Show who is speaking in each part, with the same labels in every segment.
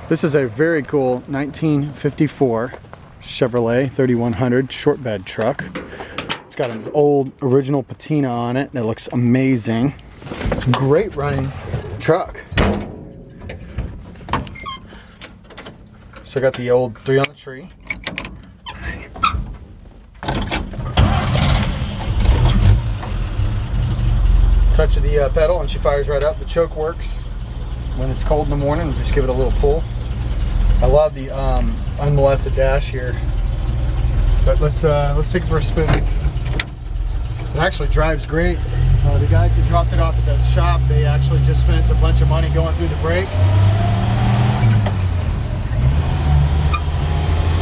Speaker 1: This is a very cool 1954 Chevrolet 3100 short bed truck. It's got an old original patina on it that looks amazing. It's a great running truck. So I got the old 3 on the tree. Touch of the pedal and she fires right up. The choke works when it's cold in the morning. Just give it a little pull. I love the unmolested dash here. But let's take it for a spin. It actually drives great. The guys that dropped it off at the shop, they actually just spent a bunch of money going through the brakes.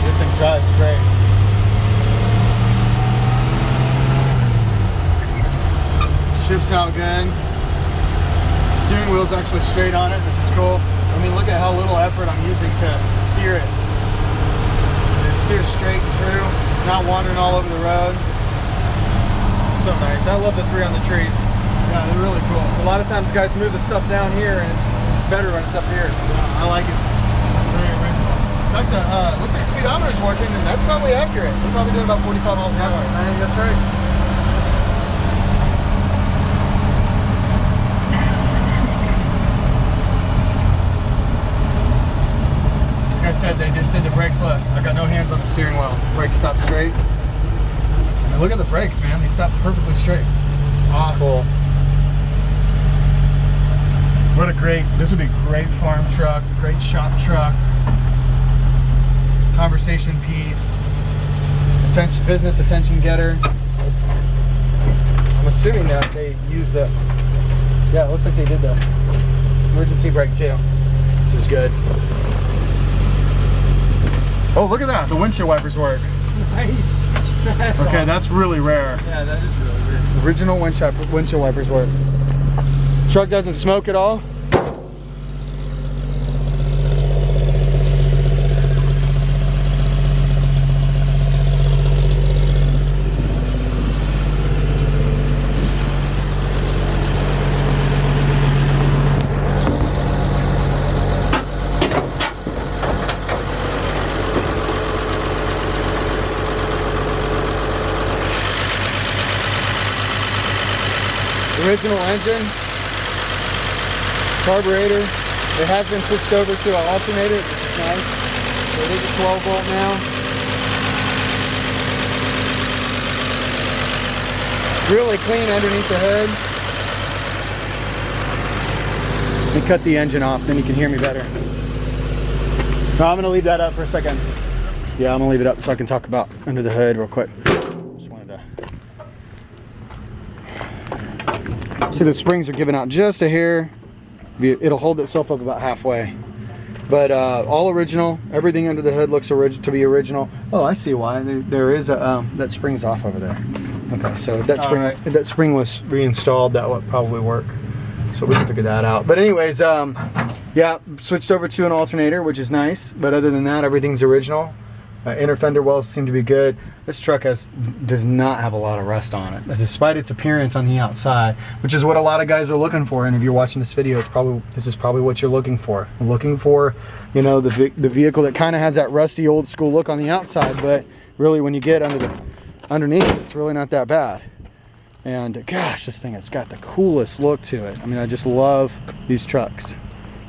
Speaker 1: This thing drives great. Shifts out good. Steering wheel's actually straight on it, which is cool. I mean, look at how little effort I'm using to steer it. It steers straight and true, not wandering all over the road.
Speaker 2: It's so nice. I love the 3 on the trees.
Speaker 1: Yeah, they're really cool.
Speaker 2: A lot of times guys move the stuff down here and it's better when it's up here.
Speaker 1: Yeah, I like it. Very cool. In fact, looks like speedometer's working, and that's probably accurate. We're probably doing about 45 miles an hour.
Speaker 2: I think that's right.
Speaker 1: Like I said, they just did the brakes left. I got no hands on the steering wheel. Brakes stop straight. And look at the brakes, man. They stop perfectly straight. It's awesome.
Speaker 2: Cool.
Speaker 1: What a great, this would be a great farm truck, great shop truck. Conversation piece. Attention, business attention getter. I'm assuming that they used the, yeah, it looks like they did the emergency brake too, which is good. Oh, look at that. The windshield wipers work.
Speaker 2: Nice. That's
Speaker 1: okay,
Speaker 2: awesome.
Speaker 1: That's really rare.
Speaker 2: Yeah, that is really weird.
Speaker 1: Original windshield wipers work. Truck doesn't smoke at all. Original engine, carburetor. It has been switched over to an alternator, which is nice. So it is a 12 volt now. Really clean underneath the hood. Let me cut the engine off, then you can hear me better. No, I'm gonna leave that up for a second. Yeah, I'm gonna leave it up so I can talk about under the hood real quick. Just wanted to. See, the springs are giving out just a hair. It'll hold itself up about halfway. But all original. Everything under the hood looks to be original. Oh, I see why. There is a that spring's off over there. Okay, so that spring was reinstalled. That would probably work. So we can figure that out. But anyways, yeah, switched over to an alternator, which is nice. But other than that, everything's original. Inner fender wells seem to be good. This truck does not have a lot of rust on it, despite its appearance on the outside, which is what a lot of guys are looking for. And if you're watching this video, this is probably what you're looking for. You're looking for, you know, the vehicle that kind of has that rusty old school look on the outside, but really when you get underneath it, it's really not that bad. And gosh, this thing has got the coolest look to it. I mean, I just love these trucks.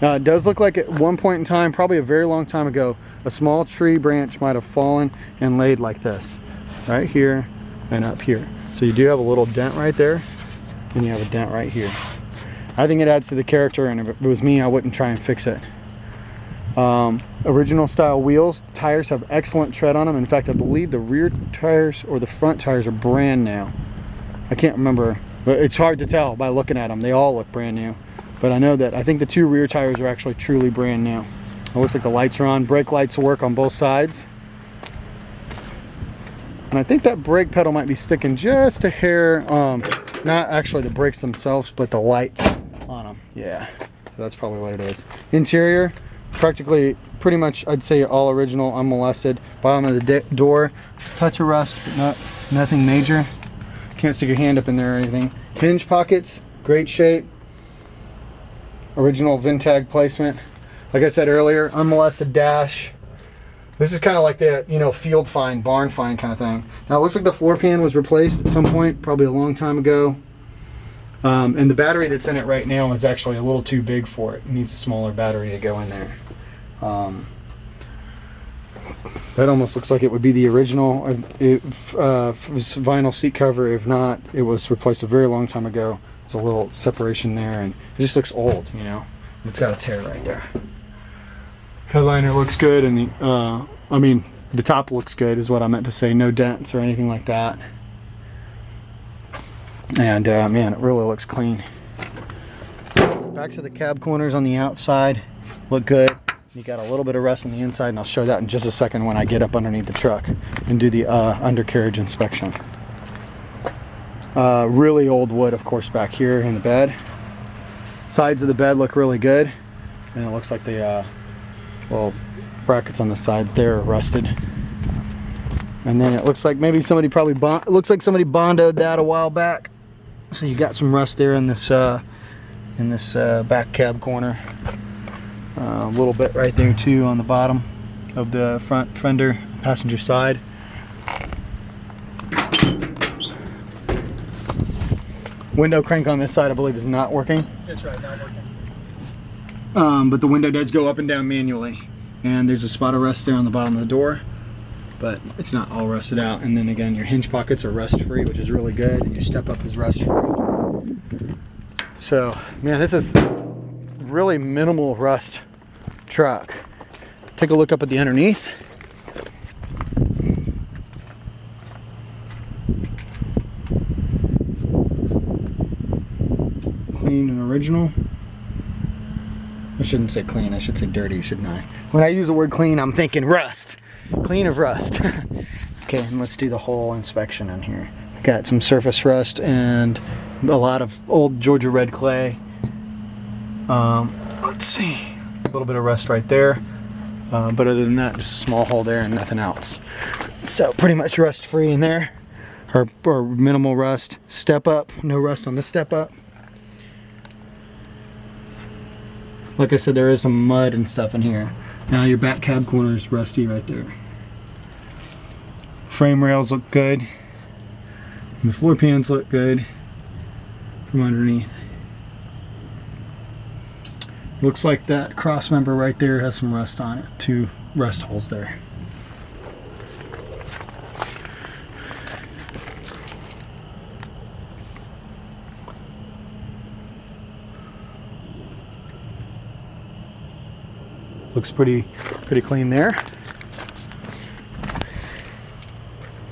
Speaker 1: Now, it does look like at one point in time, probably a very long time ago, a small tree branch might have fallen and laid like this, right here and up here. So you do have a little dent right there, and you have a dent right here. I think it adds to the character, and if it was me, I wouldn't try and fix it. Original style wheels. Tires have excellent tread on them. In fact, I believe the rear tires or the front tires are brand new. I can't remember, but it's hard to tell by looking at them. They all look brand new. But I know that I think the 2 rear tires are actually truly brand new. It looks like the lights are on. Brake lights work on both sides. And I think that brake pedal might be sticking just a hair, not actually the brakes themselves, but the lights on them. Yeah, so that's probably what it is. Interior, practically, pretty much, I'd say all original, unmolested. Bottom of the door, touch of rust, but nothing major. Can't stick your hand up in there or anything. Hinge pockets, great shape. Original VIN tag placement. Like I said earlier, unmolested dash. This is kind of like the, you know, field find, barn find kind of thing. Now it looks like the floor pan was replaced at some point, probably a long time ago. And the battery that's in it right now is actually a little too big for it. It needs a smaller battery to go in there. That almost looks like it would be the original vinyl seat cover. If not, it was replaced a very long time ago. There's a little separation there, and it just looks old, you know. It's got a tear right there. Headliner looks good, and I mean, the top looks good is what I meant to say. No dents or anything like that. And man, it really looks clean. Back to the cab corners on the outside, look good. You got a little bit of rust on the inside, and I'll show that in just a second when I get up underneath the truck and do the undercarriage inspection. Really old wood, of course, back here in the bed. Sides of the bed look really good, and it looks like the little brackets on the sides there are rusted. And then it looks like maybe somebody somebody bondoed that a while back. So you got some rust there in this back cab corner. A little bit right there too on the bottom of the front fender, passenger side. Window crank on this side, I believe, is not working.
Speaker 2: That's right, not working.
Speaker 1: But the window does go up and down manually. And there's a spot of rust there on the bottom of the door, but it's not all rusted out. And then again, your hinge pockets are rust free, which is really good, and your step up is rust free. So, man, this is really minimal rust truck. Take a look up at the underneath. Clean and original. I shouldn't say clean, I should say dirty, shouldn't I? When I use the word clean, I'm thinking rust. Clean of rust. Okay, and let's do the whole inspection on here. Got some surface rust and a lot of old Georgia red clay. Let's see. A little bit of rust right there. But other than that, just a small hole there and nothing else. So pretty much rust free in there. Or minimal rust. Step up, no rust on the step up. Like I said, there is some mud and stuff in here. Now your back cab corner is rusty right there. Frame rails look good. And the floor pans look good from underneath. Looks like that cross member right there has some rust on it. 2 rust holes there. Looks pretty clean there.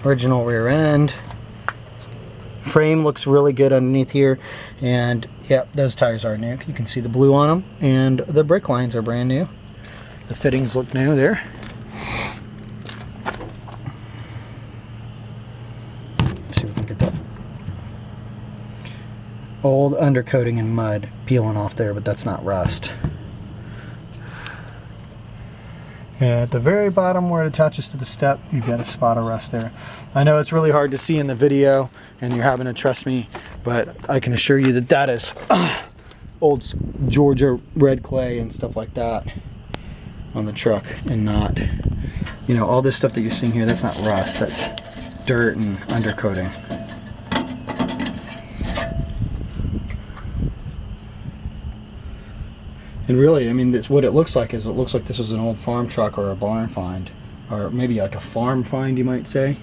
Speaker 1: Original rear end. Frame looks really good underneath here, and yep, those tires are new. You can see the blue on them, and the brake lines are brand new. The fittings look new there. Let's see if we can get that old undercoating and mud peeling off there, but that's not rust. And at the very bottom where it attaches to the step, you've got a spot of rust there. I know it's really hard to see in the video, and you're having to trust me, but I can assure you that that is old Georgia red clay and stuff like that on the truck, and not, you know, all this stuff that you're seeing here, that's not rust, that's dirt and undercoating. And really, I mean, this, what it looks like is, it looks like this was an old farm truck or a barn find, or maybe like a farm find, you might say.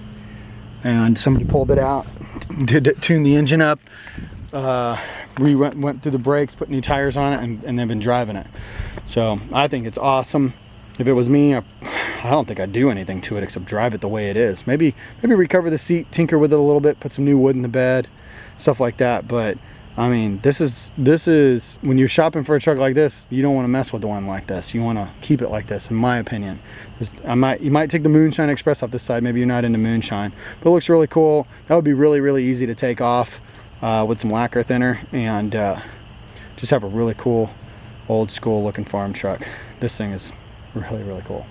Speaker 1: And somebody pulled it out, tuned the engine up, went through the brakes, put new tires on it, and they've been driving it. So I think it's awesome. If it was me, I don't think I'd do anything to it except drive it the way it is. Maybe recover the seat, tinker with it a little bit, put some new wood in the bed, stuff like that. But I mean, this is when you're shopping for a truck like this, you don't want to mess with the one like this. You want to keep it like this, in my opinion. You might take the Moonshine Express off this side. Maybe you're not into moonshine, but it looks really cool. That would be really easy to take off with some lacquer thinner, and just have a really cool old school looking farm truck. This thing is really cool.